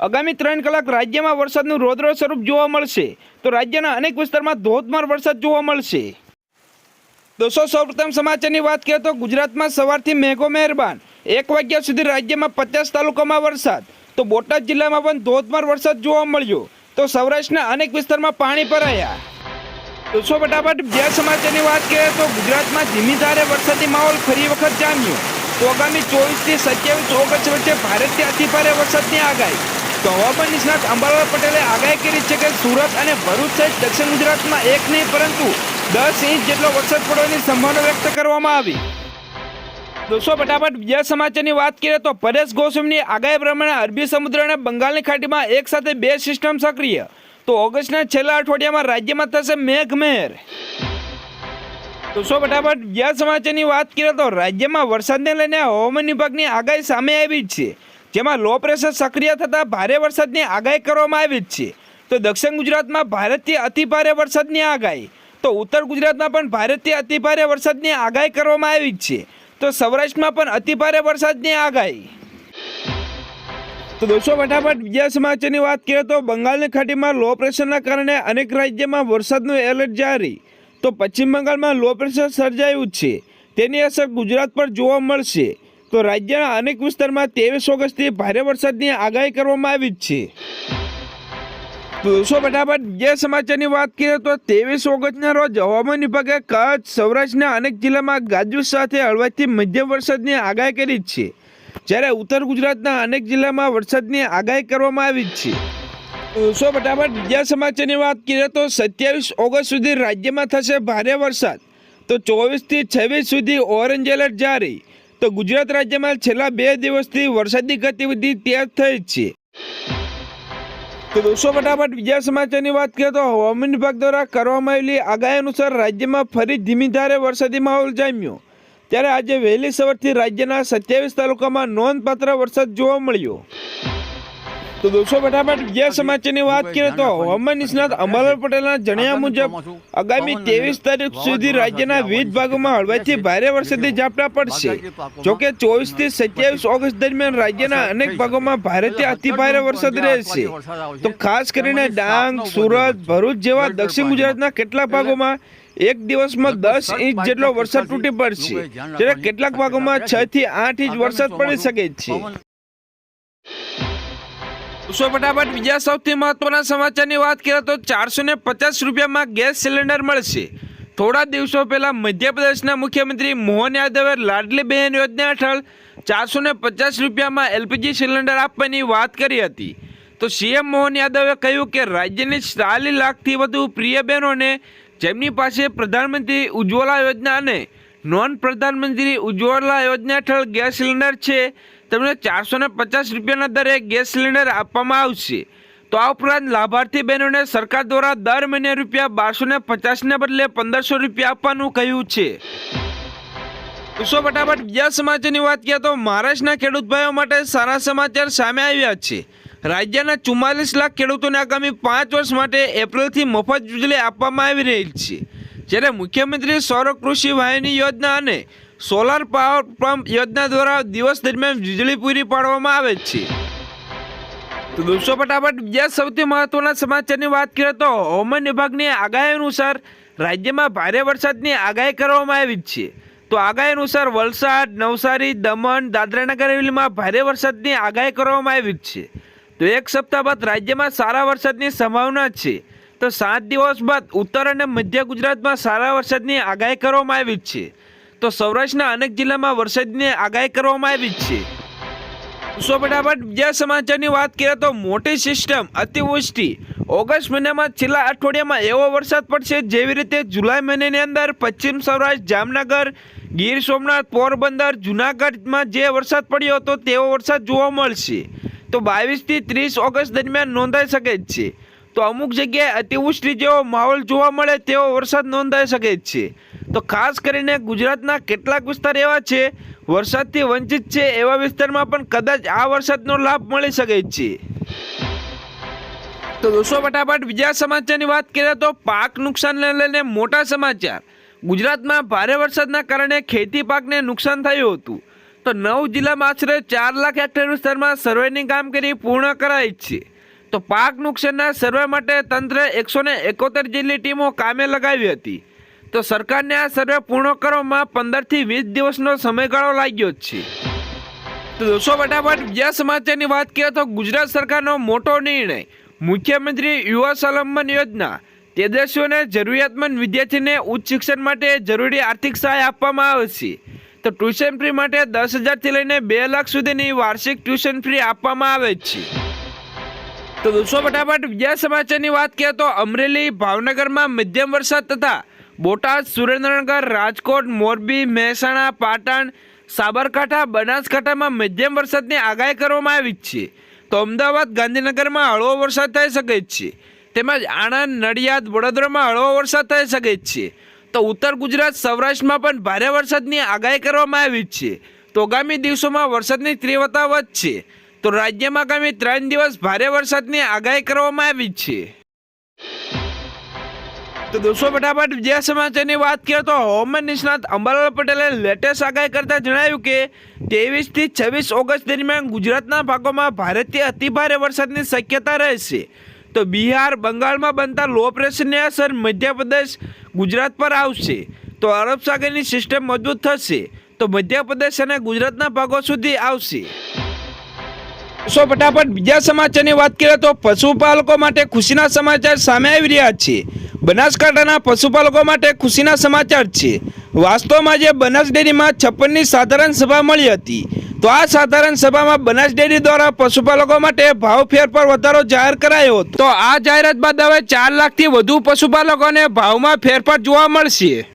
આગામી 3 કલાક રાજ્યમાં વરસાદનું રૌદ્ર સ્વરૂપ જોવા મળશે તો રાજ્યના અનેક વિસ્તારમાં ધોધમાર વરસાદ જોવા મળશે। દોસ્તો સૌપ્રથમ સમાચારની વાત કરીએ તો ગુજરાતમાં સવારથી મેઘો મહેરબાન 1 વાગ્યા સુધી રાજ્યમાં 50 તાલુકામાં વરસાદ તો બોટાદ જિલ્લામાં પણ ધોધમાર વરસાદ જોવા મળ્યો તો સૌરાષ્ટ્રના અનેક વિસ્તારમાં પાણી ભરાયા। દોસ્તો ફટાફટ બીજા સમાચારની વાત કરીએ તો ગુજરાતમાં ધીમી ધારે વરસાદી માહોલ ફરી વખત જામ્યો તો આગામી 24 થી 27 ઓગસ્ટ વચ્ચે ભારેથી અતિભારે વરસાદની આગાહી તો હવામાન નિષ્ણાત અંબાલાલ પટેલે આગાહી કરી છે કે સુરત અને ભરૂચ સહિત દક્ષિણ ગુજરાતમાં એક નહીં પરંતુ 10 ઇંચ જેટલો વરસાદ પડવાની સંભાવના વ્યક્ત કરવામાં આવી। દોસ્તો ફટાફટ બીજા સમાચારની વાત કરીએ તો પરેશ ગોસ્વામીની આગાહી પ્રમાણે અરબી સમુદ્ર અને બંગાળની ખાડીમાં એક સાથે 2 સિસ્ટમ સક્રિય તો ઓગસ્ટના છેલ્લા અઠવાડિયામાં રાજ્યમાં થશે મેઘમહેર। દોસ્તો ફટાફટ બીજા સમાચારની વાત કરીએ તો રાજ્યમાં વરસાદને લઈને હવામાન વિભાગની આગાહી સામે આવી છે જેમાં લો પ્રેશર સક્રિય થતાં ભારે વરસાદની આગાહી કરવામાં આવી છે તો દક્ષિણ ગુજરાતમાં ભારેથી અતિભારે વરસાદની આગાહી તો ઉત્તર ગુજરાતમાં પણ ભારેથી અતિભારે વરસાદની આગાહી કરવામાં આવી છે તો સૌરાષ્ટ્રમાં પણ અતિભારે વરસાદની આગાહી। તો દોસ્તો ફટાફટ બીજા સમાચારની વાત કરીએ તો બંગાળની ખાડીમાં લો પ્રેશરના કારણે અનેક રાજ્યમાં વરસાદનું એલર્ટ જારી તો પશ્ચિમ બંગાળમાં લો પ્રેશર સર્જાયું છે તેની અસર ગુજરાત પર જોવા મળશે તો રાજ્યના અનેક વિસ્તારમાં 23 ઓગસ્ટથી ભારે વરસાદની આગાહી કરવામાં આવી છે। દોસ્તો ફટાફટ બીજા સમાચારની વાત કરીએ તો 23 ઓગસ્ટના રોજ હવામાન વિભાગે કચ્છ સૌરાષ્ટ્રના અનેક જિલ્લામાં ગાજવીજ સાથે હળવાથી મધ્યમ વરસાદની આગાહી કરી છે જ્યારે ઉત્તર ગુજરાતના અનેક જિલ્લામાં વરસાદની આગાહી કરવામાં આવી છે। દોસ્તો ફટાફટ બીજા સમાચારની વાત કરીએ તો 27 ઓગસ્ટ સુધી રાજ્યમાં થશે ભારે વરસાદ તો 24 થી 26 સુધી ઓરેન્જ એલર્ટ જારી તો ગુજરાત રાજ્યમાં છેલ્લા 2 દિવસથી વરસાદી ગતિવિધિ તેજ થઈ છે। તો દોસ્તો ફટાફટ બીજા સમાચારની વાત કરીએ તો હવામાન વિભાગ દ્વારા કરવામાં આવેલી આગાહી અનુસાર રાજ્યમાં ફરી ધીમી ધારે વરસાદી માહોલ જામ્યો ત્યારે આજે વહેલી સવારથી રાજ્યના 27 તાલુકામાં નોંધપાત્ર વરસાદ જોવા મળ્યો। તો દોસ્તો ફટાફટ બીજા સમાચારની વાત કરીએ તો હવામાન નિષ્ણાત અંબાલાલ પટેલના જણાવ્યા મુજબ આગામી 23 તારીખ સુધી રાજ્યના વિવિધ ભાગોમાં હળવાથી ભારે વરસાદી ઝાપટા પડશે જોકે 24 થી 27 ઓગસ્ટ દરમિયાન રાજ્યના અનેક ભાગોમાં ભારેથી અતિભારે વરસાદ રહેશે તો ખાસ કરીને ડાંગ સુરત ભરૂચ જેવા દક્ષિણ ગુજરાતના કેટલાક ભાગોમાં એક દિવસમાં 10 ઇંચ જેટલો વરસાદ તૂટી પડશે જ્યારે કેટલાક ભાગોમાં 6 થી 8 ઇંચ વરસાદ પડી શકે છે। દોસ્તો ફટાફટ બીજા સૌથી મહત્વના સમાચારની વાત કરીએ તો 450 રૂપિયામાં ગેસ સિલિન્ડર મળશે। થોડા દિવસો પહેલા મધ્યપ્રદેશના મુખ્યમંત્રી મોહન યાદવે લાડલી બહેન યોજના હેઠળ 450 રૂપિયામાં એલપીજી સિલિન્ડર આપવાની વાત કરી હતી તો સીએમ મોહન યાદવે કહ્યું કે રાજ્યની 40 લાખથી વધુ પ્રિય બહેનોને જેમની પાસે પ્રધાનમંત્રી ઉજ્જવલા યોજના અને નોન પ્રધાનમંત્રી ઉજ્જવલા યોજના હેઠળ ગેસ સિલિન્ડર છે તેમને 450 રૂપિયાના દરે ગેસ સિલિન્ડર આપવામાં આવશે તો આ ઉપરાંત લાભાર્થી બહેનોને સરકાર દ્વારા દર મહિને રૂપિયા 1250ને બદલે 1500 રૂપિયા આપવાનું કહ્યું છે। દોસ્તો ફટાફટ બીજા સમાચારની વાત કરીએ તો મહારાષ્ટ્રના ખેડૂત ભાઈઓ માટે સારા સમાચાર સામે આવ્યા છે। રાજ્યના 44 લાખ ખેડૂતોને આગામી 5 વર્ષ માટે એપ્રિલથી મફત વીજળી આપવામાં આવી રહી છે જ્યારે મુખ્યમંત્રી સૌર કૃષિ વાહિની યોજના અને સોલાર પાવર પંપ યોજના દ્વારા દિવસ દરમિયાન વીજળી પૂરી પાડવામાં આવે છે। તો દોસ્તો ફટાફટ બીજા સૌથી મહત્વના સમાચારની વાત કરીએ તો હવામાન વિભાગની આગાહી અનુસાર રાજ્યમાં ભારે વરસાદની આગાહી કરવામાં આવી છે તો આગાહી અનુસાર વલસાડ નવસારી દમણ દાદરાનગર હવેલીમાં ભારે વરસાદની આગાહી કરવામાં આવી છે તો એક સપ્તાહ બાદ રાજ્યમાં સારા વરસાદની સંભાવના છે તો 7 દિવસ બાદ ઉત્તર અને મધ્ય ગુજરાતમાં સારા વરસાદની આગાહી કરવામાં આવી છે તો સૌરાષ્ટ્રના અનેક જિલ્લામાં વરસાદની આગાહી કરવામાં આવી છે। દોસ્તો ફટાફટ બીજા સમાચારની વાત કરીએ તો મોટી સિસ્ટમ અતિવૃષ્ટિ ઓગસ્ટ મહિનામાં છેલ્લા અઠવાડિયામાં એવો વરસાદ પડશે જેવી રીતે જુલાઈ મહિનાની અંદર પશ્ચિમ સૌરાષ્ટ્ર જામનગર ગીર સોમનાથ પોરબંદર જૂનાગઢમાં જે વરસાદ પડ્યો હતો તેવો વરસાદ જોવા મળશે તો 22 થી 30 ઓગસ્ટ દરમિયાન નોંધાઈ શકે છે તો અમુક જગ્યાએ અતિવૃષ્ટિ જેવો માહોલ જોવા મળે તેવો વરસાદ નોંધાઈ શકે છે તો ખાસ કરીને ગુજરાતના કેટલાક વિસ્તાર એવા છે વરસાદથી વંચિત છે એવા વિસ્તારમાં પણ કદાચ આ વરસાદનો લાભ મળી શકે છે। તો દોસ્તો ફટાફટ બીજા સમાચારની વાત કરીએ તો પાક નુકસાનને લઈને મોટા સમાચાર ગુજરાતમાં ભારે વરસાદના કારણે ખેતી પાકને નુકસાન થયું હતું તો 9 જિલ્લામાં આશરે 4 લાખ હેક્ટર વિસ્તારમાં સર્વેની કામગીરી પૂર્ણ કરાઈ છે. તો પાક નુકસાનના સર્વે માટે તંત્રે 171 જેટલી ટીમો કામે લગાવી હતી. તો સરકારને આ સર્વે પૂર્ણ કરવામાં 15 થી 20 દિવસનો સમયગાળો લાગ્યો છે. તો દોસ્તો ફટાફટ બીજા સમાચારની વાત કરીએ તો ગુજરાત સરકારનો મોટો નિર્ણય. મુખ્યમંત્રી યુવા સ્વાવલંબન યોજના. તેજસ્વીઓને જરૂરિયાતમંદ વિદ્યાર્થીને ઉચ્ચ શિક્ષણ માટે જરૂરી આર્થિક સહાય આપવામાં આવશે. તો ટ્યુશન ફી માટે 10,000થી લઈને 2 લાખ સુધીની વાર્ષિક ટ્યુશન ફી આપવામાં આવે છે. તો દોસ્તો ફટાફટ બીજા સમાચારની વાત કરીએ તો અમરેલી, ભાવનગરમાં મધ્યમ વરસાદ તથા બોટાદ, સુરેન્દ્રનગર, રાજકોટ, મોરબી, મહેસાણા, પાટણ, સાબરકાંઠા, બનાસકાંઠામાં મધ્યમ વરસાદની આગાહી કરવામાં આવી છે. તો અમદાવાદ, ગાંધીનગરમાં હળવો વરસાદ થઈ શકે છે. તેમજ આણંદ, નડિયાદ, વડોદરામાં હળવો વરસાદ થઈ શકે છે. તો ઉત્તર ગુજરાત, સૌરાષ્ટ્રમાં પણ ભારે વરસાદની આગાહી કરવામાં આવી છે. તો આગામી દિવસોમાં વરસાદની તીવ્રતા વધશે. તો રાજ્યમાં આગામી 3 દિવસ ભારે વરસાદની આગાહી કરવામાં આવી છે. તો દોસ્તો ફટાફટ બીજા સમાચારની વાત કરીએ તો હવામાન નિષ્ણાત અંબાલાલ પટેલે લેટેસ્ટ આગાહી કરતા જણાવ્યું કે 23 થી 26 ઓગસ્ટ દરમિયાન ગુજરાતના ભાગોમાં ભારેથી અતિભારે વરસાદની શક્યતા રહેશે. તો બિહાર, બંગાળમાં બનતા લો પ્રેશરની અસર મધ્યપ્રદેશ, ગુજરાત પર આવશે. તો અરબ સાગરની સિસ્ટમ મજબૂત થશે. તો મધ્યપ્રદેશ અને ગુજરાતના ભાગો સુધી આવશે. સો ફટાફટ બીજા સમાચારની વાત કરીએ તો પશુપાલકો માટે ખુશીના સમાચાર સામે આવી રહ્યા છે. બનાસકાંઠાના પશુપાલકો માટે ખુશીના સમાચાર છે. વાસ્તવમાં જે બનાસ ડેરીમાં 56ની સાધારણ સભા મળી હતી. તો આ સાધારણ સભામાં બનાસ ડેરી દ્વારા પશુપાલકો માટે ભાવ ફેરફાર વધારો જાહેર કરાયો હતો. તો આ જાહેરાત બાદ હવે 4 લાખથી વધુ પશુપાલકોને ભાવમાં ફેરફાર જોવા મળશે.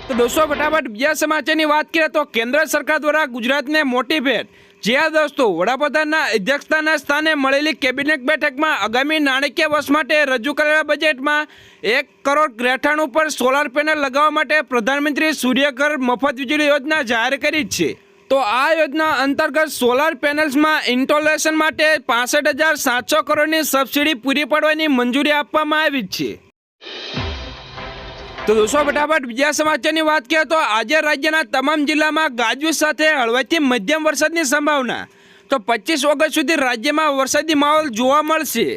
તો દોસ્તો ફટાફટ બીજા સમાચારની વાત કરીએ તો કેન્દ્ર સરકાર દ્વારા ગુજરાતને મોટી ભેટ. જ્યાં દોસ્તો વડાપ્રધાનના અધ્યક્ષતાના સ્થાને મળેલી કેબિનેટ બેઠકમાં આગામી નાણાકીય વર્ષ માટે રજૂ કરેલા બજેટમાં 1 કરોડ રહેઠાણ ઉપર સોલાર પેનલ લગાવવા માટે પ્રધાનમંત્રી સૂર્યઘર મફત વીજળી યોજના જાહેર કરી છે. તો આ યોજના અંતર્ગત સોલાર પેનલ્સમાં ઇન્સ્ટોલેશન માટે 65,700 કરોડની સબસિડી પૂરી પાડવાની મંજૂરી આપવામાં આવી છે. તો દોસ્તો ફટાફટ બીજા સમાચારની વાત કરીએ તો આજે રાજ્યના તમામ જિલ્લામાં ગાજવીજ સાથે હળવાથી મધ્યમ વરસાદની સંભાવના. તો 25 ઓગસ્ટ સુધી રાજ્યમાં વરસાદી માહોલ જોવા મળશે.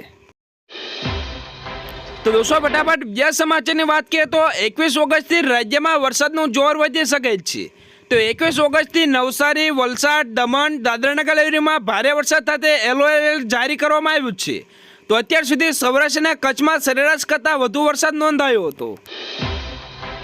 તો દોસ્તો ફટાફટ બીજા સમાચારની વાત કરીએ તો 21 ઓગસ્ટથી રાજ્યમાં વરસાદનું જોર વધી શકે છે. તો 21 ઓગસ્ટથી નવસારી, વલસાડ, દમણ, દાદરાનગર હવેલીમાં ભારે વરસાદ સાથે એલર્ટ જારી કરવામાં આવ્યું છે. તો અત્યાર સુધી સૌરાષ્ટ્ર અને કચ્છમાં સરેરાશ કરતાં વધુ વરસાદ નોંધાયો હતો.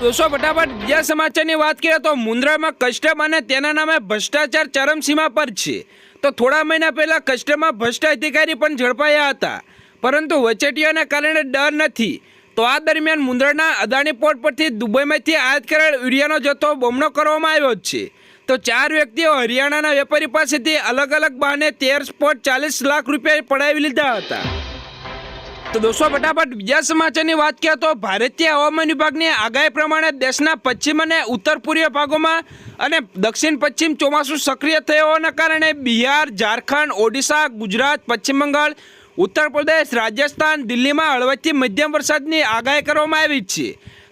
દોસ્તો ફટાફટ બીજા સમાચારની વાત કરીએ તો મુન્દ્રામાં કસ્ટમ અને તેના નામે ભ્રષ્ટાચાર ચરમસીમા પર છે. તો થોડા મહિના પહેલા કસ્ટમમાં ભ્રષ્ટ અધિકારી પણ ઝડપાયા હતા, પરંતુ વચેટીઓને કારણે ડર નથી. તો આ દરમિયાન મુન્દ્રાના અદાણી પોર્ટ પરથી દુબઈમાંથી આયાત કરેલ યુરિયાનો જથ્થો બમણો કરવામાં આવ્યો છે. તો 4 વ્યક્તિઓ હરિયાણાના વેપારી પાસેથી અલગ અલગ બહાને 13.40 લાખ રૂપિયા પડાવી લીધા હતા. તો દોસ્તો ફટાફટ બીજા સમાચારની વાત કરીએ તો ભારતીય હવામાન વિભાગની આગાહી પ્રમાણે દેશના પશ્ચિમ અને ઉત્તર પૂર્વીય ભાગોમાં અને દક્ષિણ પશ્ચિમ ચોમાસું સક્રિય થયાના કારણે બિહાર, ઝારખંડ, ઓડિશા, ગુજરાત, પશ્ચિમ બંગાળ, ઉત્તર પ્રદેશ, રાજસ્થાન, દિલ્હીમાં હળવાથી મધ્યમ વરસાદની આગાહી કરવામાં આવી છે.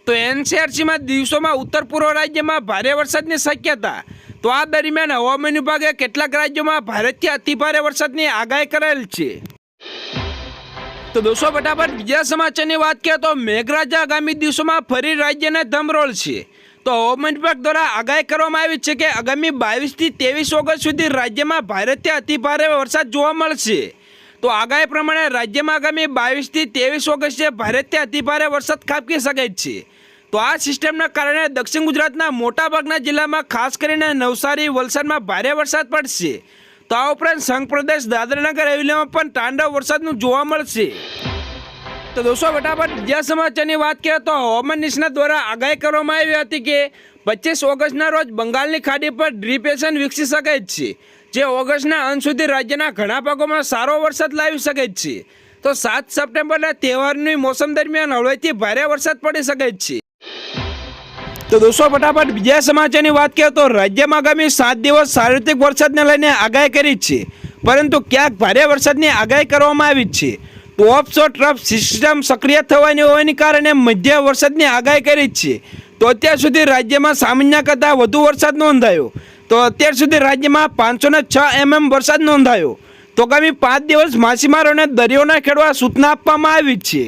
તો એનસીઆરસીમાં દિવસોમાં ઉત્તર પૂર્વ રાજ્યમાં ભારે વરસાદની શક્યતા. તો આ દરમિયાન હવામાન વિભાગે કેટલાક રાજ્યોમાં ભારેથી અતિભારે વરસાદની આગાહી કરેલ છે. તો દોસ્તો ફટાફટ બીજા સમાચારની વાત કરીએ તો મેઘરાજા આગામી દિવસોમાં ફરી રાજ્યને ધમરોળશે. તો હવામાન વિભાગ દ્વારા આગાહી કરવામાં આવી છે કે આગામી 22 થી 23 ઓગસ્ટ સુધી રાજ્યમાં ભારેથી અતિભારે વરસાદ જોવા મળશે. તો આગાહી પ્રમાણે રાજ્યમાં આગામી 22 થી 23 ઓગસ્ટે ભારેથી અતિભારે વરસાદ ખાબકી શકે છે. તો આ સિસ્ટમના કારણે દક્ષિણ ગુજરાતના મોટાભાગના જિલ્લામાં ખાસ કરીને નવસારી, વલસાડમાં ભારે વરસાદ પડશે. તો આ ઉપરાંત સંઘ પ્રદેશ, દાદરાનગર હવેલીમાં પણ તાંડવ વરસાદનું જોવા મળશે. તો દોસ્તો ફટાફટ બીજા સમાચારની વાત કરીએ તો હવામાન નિષ્ણાત દ્વારા આગાહી કરવામાં આવી હતી કે 25 ઓગસ્ટના રોજ બંગાળની ખાડી પર ડિપ્રેશન વિકસી શકે છે, જે ઓગસ્ટના અંત સુધી રાજ્યના ઘણા ભાગોમાં સારો વરસાદ લાવી શકે છે. તો 7 સપ્ટેમ્બરના તહેવારની મોસમ દરમિયાન હળવેથી ભારે વરસાદ પડી શકે છે. તો દોસ્તો ફટાફટ બીજા સમાચારની વાત કરીએ તો રાજ્યમાં આગામી 7 દિવસ સાર્વત્રિક વરસાદને લઈને આગાહી કરી છે, પરંતુ ક્યાંક ભારે વરસાદની આગાહી કરવામાં આવી છે. તો ઓફશોર ટ્રફ સિસ્ટમ સક્રિય થવાની હોવાને કારણે મધ્ય વરસાદની આગાહી કરી છે. તો અત્યાર સુધી રાજ્યમાં સામાન્ય કરતાં વધુ વરસાદ નોંધાયો. તો અત્યાર સુધી રાજ્યમાં 506 mm વરસાદ નોંધાયો. તો આગામી 5 દિવસ માછીમારોને દરિયો ન ખેડવા સૂચના આપવામાં આવી છે.